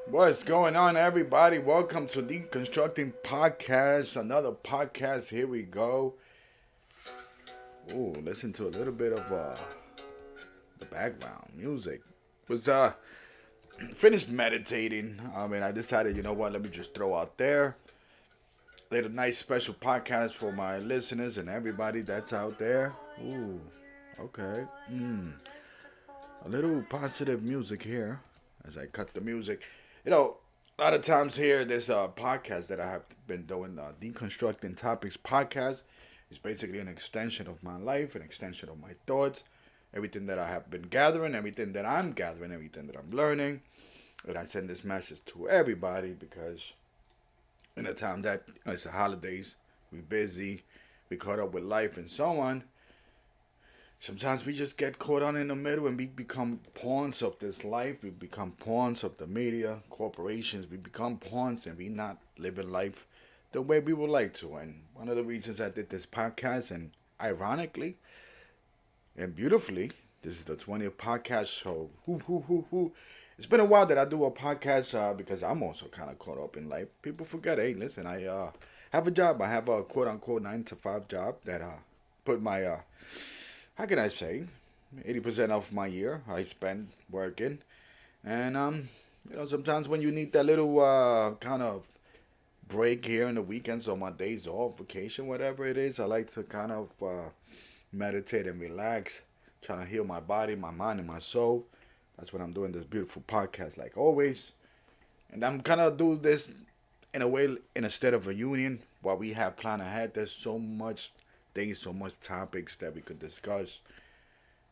What's going on, everybody? Welcome to D-constructing Podcast. Another podcast. Here we go. Ooh, listen to a little bit of the background music. Was finished meditating. I decided, you know what? Let me just throw out there a little nice special podcast for my listeners and everybody that's out there. Ooh, okay. A little positive music here as I cut the music. You know, a lot of times here, this podcast that I have been doing, Deconstructing Topics podcast, is basically an extension of my life, an extension of my thoughts, everything that I have been gathering, everything that I'm gathering, everything that I'm learning. And I send this message to everybody because in a time that it's the holidays, we busy, we caught up with life and so on. Sometimes we just get caught on in the middle and we become pawns of this life. We become pawns of the media, corporations. We become pawns and we not living life the way we would like to. And one of the reasons I did this podcast, and ironically and beautifully, this is the 20th podcast. So, it's been a while that I do a podcast because I'm also kind of caught up in life. People forget, hey, listen, I have a job. I have a quote unquote 9 to 5 job that put my how can I say, 80% of my year I spend working, and sometimes when you need that little kind of break here in the weekends or my days off, vacation, whatever it is, I like to kind of meditate and relax, trying to heal my body, my mind, and my soul. That's what I'm doing this beautiful podcast, like always, and I'm kind of do this in a way in a state of reunion while we have planned ahead. There's so much things, so much topics that we could discuss.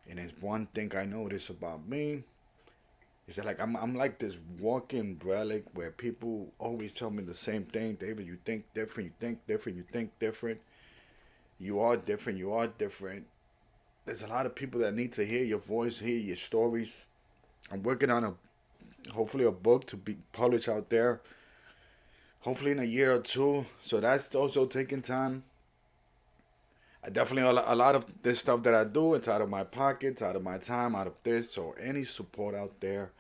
And it's one thing I notice about me is that like I'm like this walking relic where people always tell me the same thing. David, you think different, you think different, you think different. You are different, you are different. There's a lot of people that need to hear your voice, hear your stories. I'm working on hopefully a book to be published out there. Hopefully in a year or two. So that's also taking time. I definitely a lot of this stuff that I do, it's out of my pockets, out of my time, out of this. So any support out there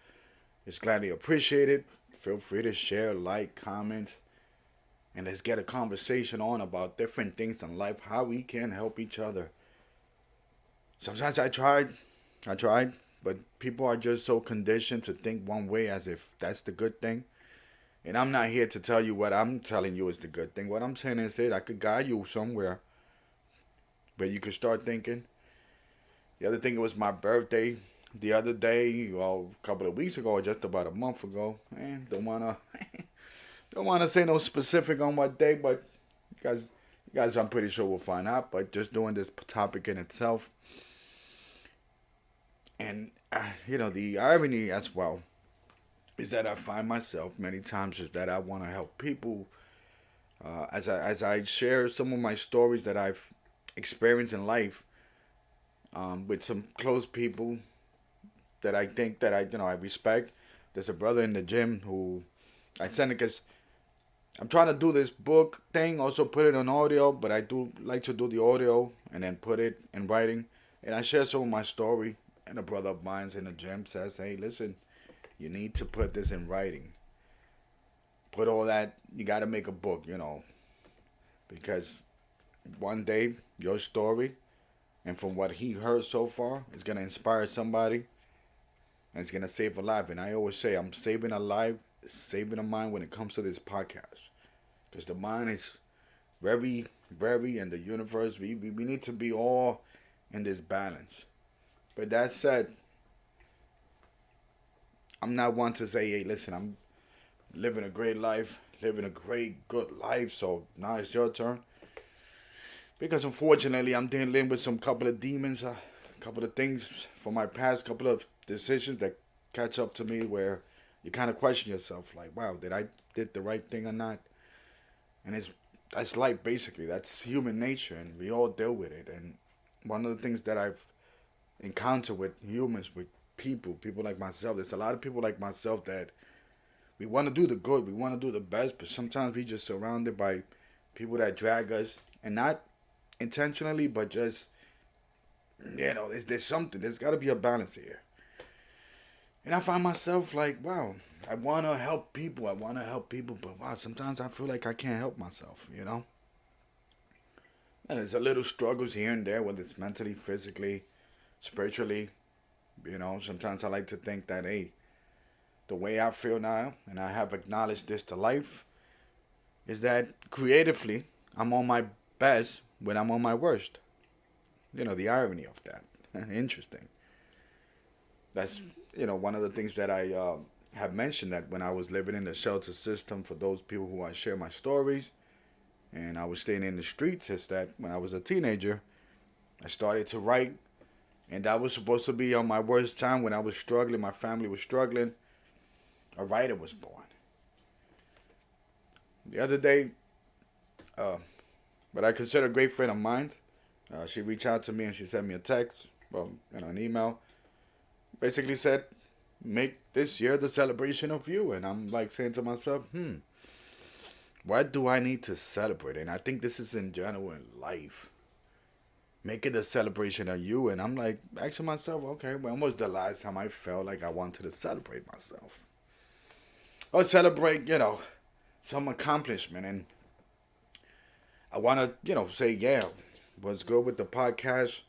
is gladly appreciated. Feel free to share, like, comment, and let's get a conversation on about different things in life, how we can help each other. Sometimes I tried, but people are just so conditioned to think one way as if that's the good thing. And I'm not here to tell you what I'm telling you is the good thing. What I'm saying is that I could guide you somewhere where you could start thinking. The other thing, it was my birthday the other day, well, a couple of weeks ago, or just about a month ago. Man, don't wanna say no specific on what day, but you guys, I'm pretty sure will find out. But just doing this topic in itself, and the irony as well is that I find myself many times is that I want to help people. As I share some of my stories that I've experienced in life, with some close people that I think that I respect. There's a brother in the gym who I sent it because I'm trying to do this book thing, also put it on audio, but I do like to do the audio and then put it in writing. And I share some of my story, and a brother of mine's in the gym says, "Hey, listen, you need to put this in writing. Put all that. You got to make a book, because one day your story and from what he heard so far is gonna inspire somebody and it's gonna save a life. And I always say I'm saving a life, saving a mind when it comes to this podcast, because the mind is very, very in the universe. We need to be all in this balance. But that said, I'm not one to say, hey, listen, I'm living a great life, living a great, good life. So now it's your turn. Because unfortunately, I'm dealing with some couple of demons, a couple of things from my past, couple of decisions that catch up to me where you kind of question yourself, like, wow, did I did the right thing or not? And that's life basically. That's human nature, and we all deal with it. And one of the things that I've encountered with humans, with people like myself, there's a lot of people like myself that we want to do the good, we want to do the best, but sometimes we just surrounded by people that drag us, and not intentionally, but just there's something. There's got to be a balance here. And I find myself like, wow, I want to help people. I want to help people. But wow, sometimes I feel like I can't help myself, you know? And there's a little struggles here and there, whether it's mentally, physically, spiritually. You know, sometimes I like to think that, hey, the way I feel now, and I have acknowledged this to life, is that creatively, I'm on my best when I'm on my worst. You know, the irony of that. Interesting. That's, one of the things that I have mentioned, that when I was living in the shelter system, for those people who I share my stories, and I was staying in the streets, is that when I was a teenager, I started to write, and that was supposed to be on my worst time when I was struggling, my family was struggling. A writer was born. The other day, what I consider a great friend of mine, she reached out to me and she sent me a text, an email. Basically said, make this year the celebration of you. And I'm like saying to myself, what do I need to celebrate? And I think this is in general in life. Make it a celebration of you. And I'm like asking myself, okay, when was the last time I felt like I wanted to celebrate myself? Or celebrate, some accomplishment. And I want to, say, yeah, what's good with the podcast.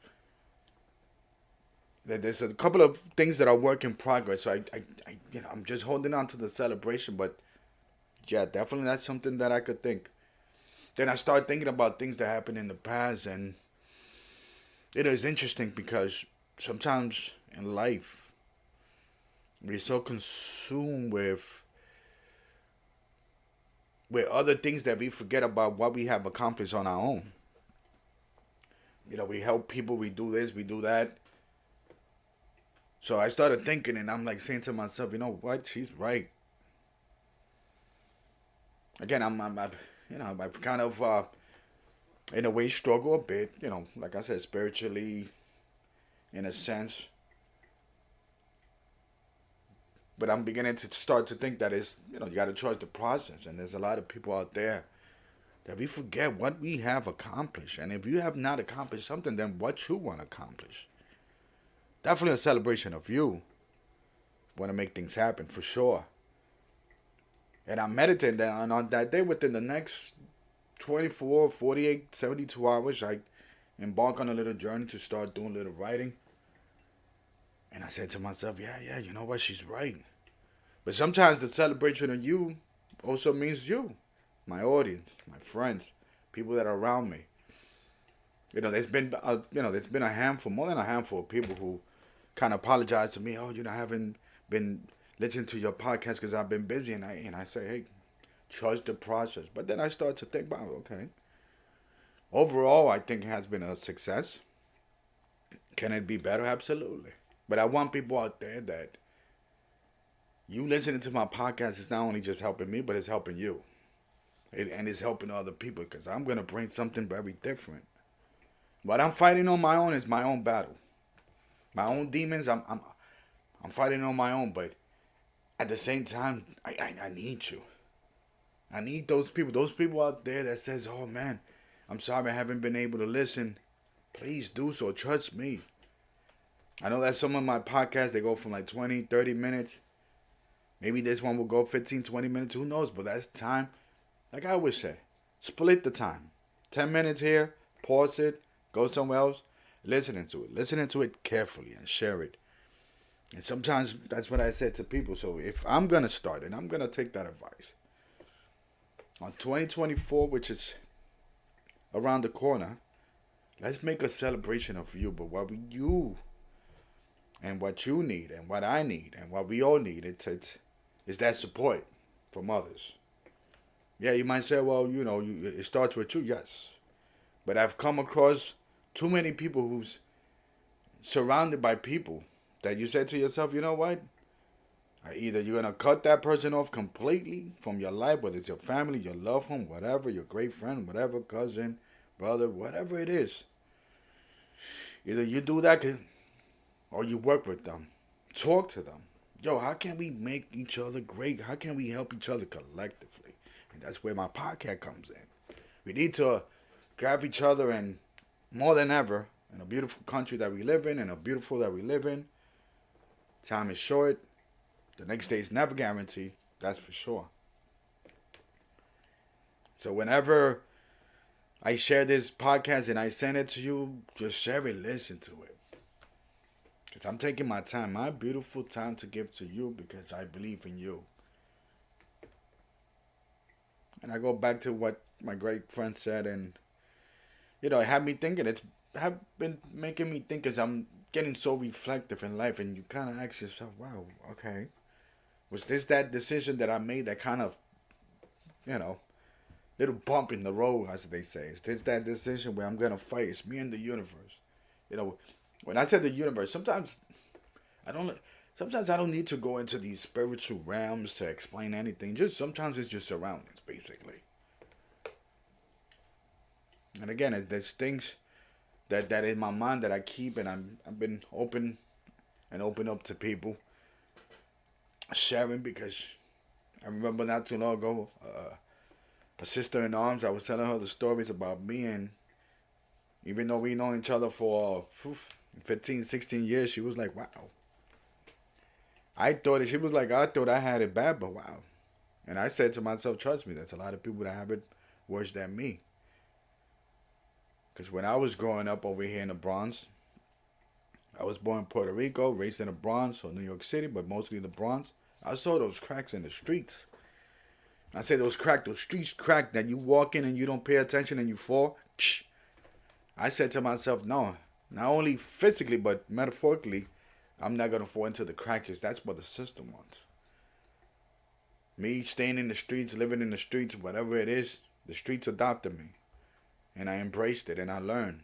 There's a couple of things that are work in progress. So I'm just holding on to the celebration. But yeah, definitely that's something that I could think. Then I start thinking about things that happened in the past. And it is interesting because sometimes in life, we're so consumed with other things that we forget about what we have accomplished on our own. We help people, we do this, we do that. So I started thinking, and I'm like saying to myself, you know what? She's right. Again, I've kind of, in a way, struggle a bit. Like I said, spiritually, in a sense. But I'm beginning to start to think that you got to trust the process. And there's a lot of people out there that we forget what we have accomplished. And if you have not accomplished something, then what you want to accomplish. Definitely a celebration of you. Want to make things happen, for sure. And I'm meditating on that day. Within the next 24, 48, 72 hours, I embark on a little journey to start doing a little writing. And I said to myself, yeah, you know what? She's right. But sometimes the celebration of you also means you, my audience, my friends, people that are around me. There's been a handful, more than a handful of people who kind of apologize to me. Oh, I haven't been listening to your podcast because I've been busy. And I say, hey, trust the process. But then I start to think, wow, okay. Overall, I think it has been a success. Can it be better? Absolutely. But I want people out there that you listening to my podcast is not only just helping me, but it's helping you. And it's helping other people, because I'm going to bring something very different. What I'm fighting on my own is my own battle. My own demons, I'm fighting on my own. But at the same time, I need you. I need those people out there that says, oh man, I'm sorry I haven't been able to listen. Please do so. Trust me. I know that some of my podcasts, they go from like 20, 30 minutes. Maybe this one will go 15, 20 minutes. Who knows? But that's time. Like I always say, split the time. 10 minutes here, pause it, go somewhere else, listening to it carefully, and share it. And sometimes that's what I said to people. So if I'm going to start, and I'm going to take that advice, on 2024, which is around the corner, let's make a celebration of you. But what you and what you need and what I need and what we all need, it's that support from others. Yeah, you might say, well, it starts with you. Yes. But I've come across too many people who's surrounded by people that you said to yourself, you know what? Either you're going to cut that person off completely from your life, whether it's your family, your loved one, whatever, your great friend, whatever, cousin, brother, whatever it is. Either you do that or you work with them. Talk to them. Yo, how can we make each other great? How can we help each other collectively? And that's where my podcast comes in. We need to grab each other, and more than ever, in a beautiful country that we live in, and a beautiful that we live in. Time is short. The next day is never guaranteed. That's for sure. So whenever I share this podcast and I send it to you, just share it, listen to it. Because I'm taking my time, my beautiful time to give to you because I believe in you. And I go back to what my great friend said, and it had me thinking. It's have been making me think as I'm getting so reflective in life, and you kind of ask yourself, "Wow, okay, was this that decision that I made that kind of, you know, little bump in the road, as they say? Is this that decision where I'm gonna fight? It's me and the universe." When I said the universe, I don't. Sometimes I don't need to go into these spiritual realms to explain anything. Just sometimes it's just surroundings, basically. And again, there's things that in my mind that I keep, and I've been open up to people sharing, because I remember not too long ago, a sister in arms, I was telling her the stories about me, and even though we know each other for 15, 16 years, she was like, "Wow." I thought I had it bad, but wow. And I said to myself, trust me, there's a lot of people that have it worse than me. Because when I was growing up over here in the Bronx, I was born in Puerto Rico, raised in the Bronx or New York City, but mostly the Bronx. I saw those cracks in the streets. I say those streets crack that you walk in and you don't pay attention and you fall. Psh. I said to myself, no, not only physically but metaphorically, I'm not going to fall into the cracks. That's what the system wants. Me staying in the streets, living in the streets, whatever it is, the streets adopted me. And I embraced it and I learned.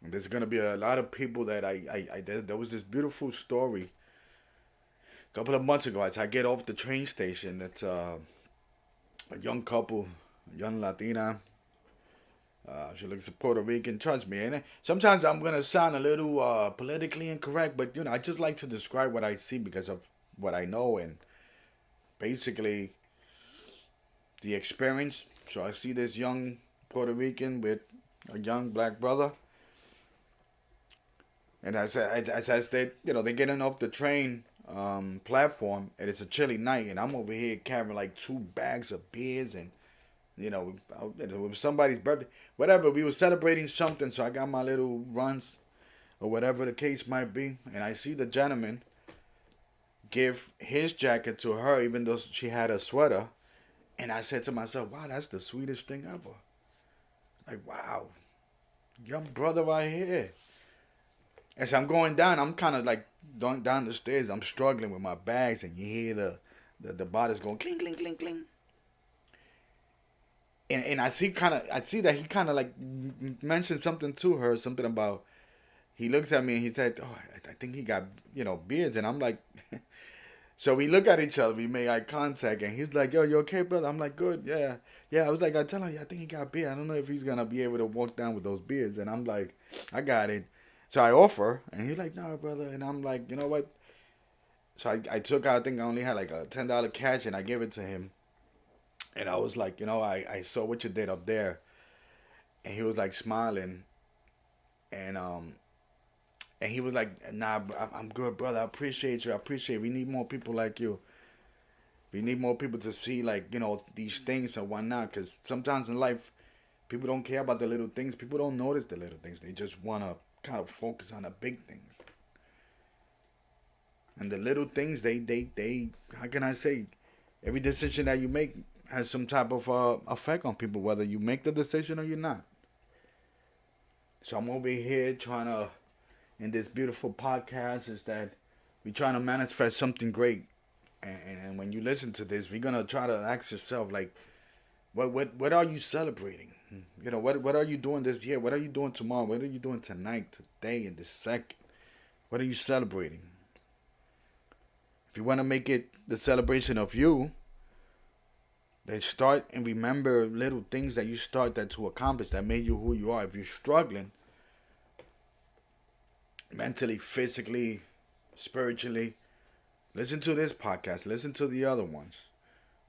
And there's going to be a lot of people that there was this beautiful story a couple of months ago as I get off the train station. It's a young couple, a young Latina. She looks Puerto Rican, trust me. And sometimes I'm going to sound a little politically incorrect, but I just like to describe what I see because of what I know and basically the experience. So I see this young Puerto Rican with a young black brother. And as they, they're getting off the train platform, and it's a chilly night, and I'm over here carrying like 2 bags of beers and it was somebody's birthday, whatever. We were celebrating something, so I got my little runs, or whatever the case might be. And I see the gentleman give his jacket to her, even though she had a sweater. And I said to myself, wow, that's the sweetest thing ever. Like, wow, young brother right here. As I'm going down, I'm kind of like going down the stairs. I'm struggling with my bags, and you hear the bottles going cling, cling, cling, cling. And I see that he kind of like mentioned something to her, something about, he looks at me and he said, oh, I think he got, beards. And I'm like, so we look at each other, we make eye contact, and he's like, yo, you okay, brother? I'm like, good, yeah. Yeah, I was like, I tell him, yeah, I think he got beard. I don't know if he's going to be able to walk down with those beards. And I'm like, I got it. So I offer, and he's like, no, brother. And I'm like, you know what? So I took out, I think I only had like a $10 cash, and I gave it to him. And I was like, I saw what you did up there. And he was like smiling. And he was like, nah, I'm good, brother. I appreciate you. We need more people like you. We need more people to see, like, these things and whatnot. Because sometimes in life, people don't care about the little things. People don't notice the little things. They just want to kind of focus on the big things. And the little things, they how can I say, every decision that you make has some type of effect on people, whether you make the decision or you're not. So I'm over here trying to, in this beautiful podcast, is that we're trying to manifest something great. And when you listen to this, we're going to try to ask yourself, like, what are you celebrating? What are you doing this year? What are you doing tomorrow? What are you doing tonight, today, in this second? What are you celebrating? If you want to make it the celebration of you, then start and remember little things that you started to accomplish that made you who you are. If you're struggling mentally, physically, spiritually, listen to this podcast. Listen to the other ones.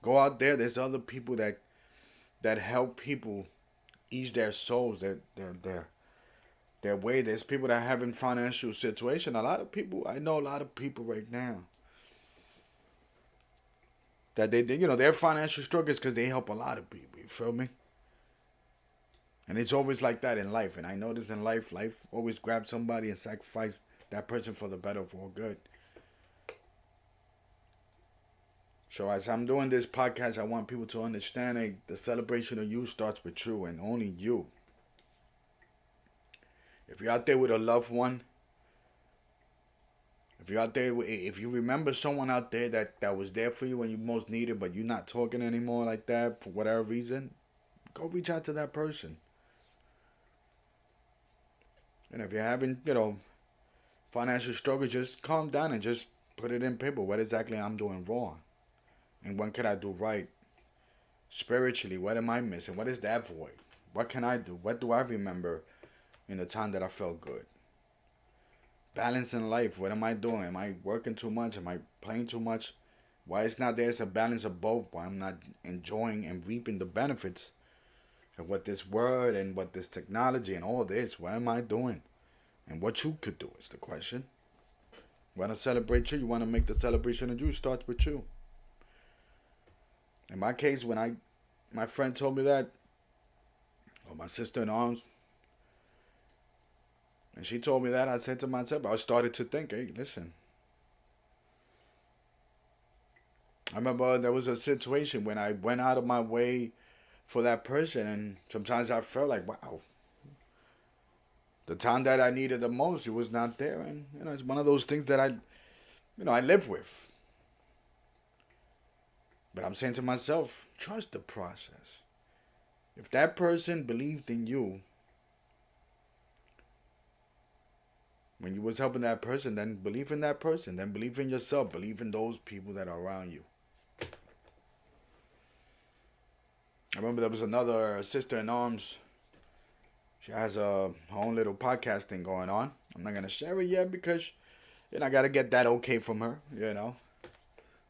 Go out there. There's other people that help people ease their souls, their their way. There's people that are having financial situation. I know a lot of people right now that their financial struggles because they help a lot of people. You feel me? And it's always like that in life. And I notice in life always grabs somebody and sacrifice that person for the better, for good. So as I'm doing this podcast, I want people to understand the celebration of you starts with you and only you. If you're out there with a loved one, if you remember someone out there that was there for you when you most needed, but you're not talking anymore like that for whatever reason, go reach out to that person. And if you're having, financial struggle, just calm down and just put it in paper. What exactly I'm doing wrong? And what can I do right? Spiritually, what am I missing? What is that void? What can I do? What do I remember in the time that I felt good? Balance in life. What am I doing? Am I working too much? Am I playing too much? Why it's not there's a balance of both? Why I'm not enjoying and reaping the benefits of what this word and what this technology and all this? What am I doing? And what you could do is the question. You want to celebrate you? You want to make the celebration of you start with you. In my case, when my friend told me that, or my sister in arms, and she told me that, I said to myself, I started to think, hey, listen. I remember there was a situation when I went out of my way for that person, and sometimes I felt like, wow, the time that I needed the most, it was not there. And, it's one of those things that I live with. But I'm saying to myself, trust the process. If that person believed in you, when you was helping that person, then believe in that person. Then believe in yourself. Believe in those people that are around you. I remember there was another sister in arms. She has her own little podcast thing going on. I'm not going to share it yet because, I got to get that okay from her,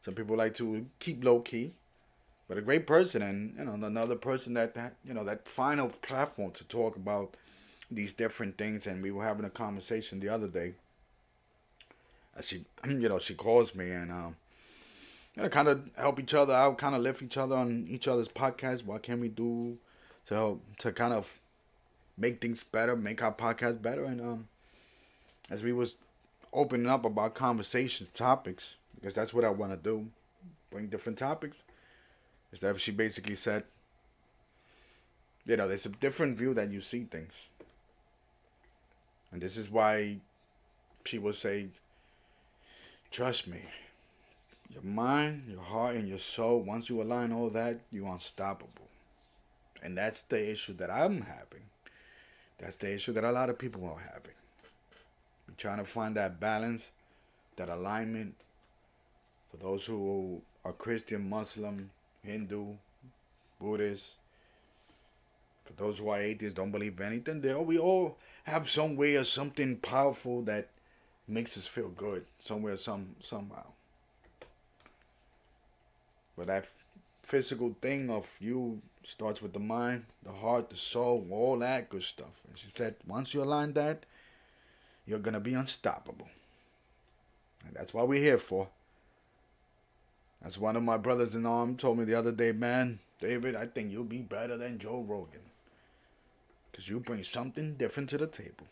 Some people like to keep low key, but a great person, and another person that final platform to talk about these different things. And we were having a conversation the other day. She calls me and kind of help each other out, kind of lift each other on each other's podcast. What can we do to kind of make things better, make our podcast better? And as we was opening up about conversations, topics, because that's what I want to do, bring different topics. Is that she basically said, there's a different view that you see things. And this is why she will say, trust me, your mind, your heart, and your soul, once you align all that, you're unstoppable. And that's the issue that I'm having. That's the issue that a lot of people are having. We're trying to find that balance, that alignment. For those who are Christian, Muslim, Hindu, Buddhist, for those who are atheists, don't believe anything, we all have some way or something powerful that makes us feel good, somewhere, somehow. But that physical thing of you starts with the mind, the heart, the soul, all that good stuff. And she said, once you align that, you're going to be unstoppable. And that's what we're here for. As one of my brothers in arms told me the other day, man, David, I think you'll be better than Joe Rogan. Because you bring something different to the table.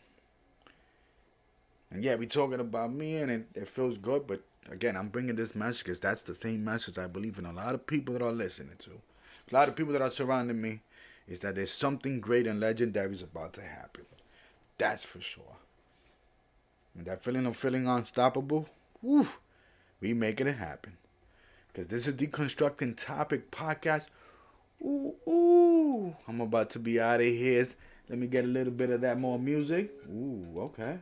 And yeah, we're talking about me and it feels good. But again, I'm bringing this message because that's the same message I believe in a lot of people that are listening to. A lot of people that are surrounding me is that there's something great and legendary is about to happen. That's for sure. And that feeling of feeling unstoppable, we making it happen. Because this is D-constructing Topic podcast. I'm about to be out of here. Let me get a little bit of that more music. Okay.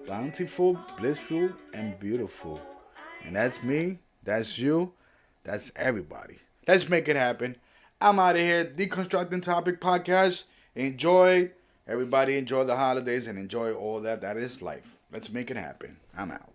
Bountiful, blissful, and beautiful. And that's me. That's you. That's everybody. Let's make it happen. I'm out of here. Deconstructing Topic podcast. Enjoy. Everybody enjoy the holidays and enjoy all that. That is life. Let's make it happen. I'm out.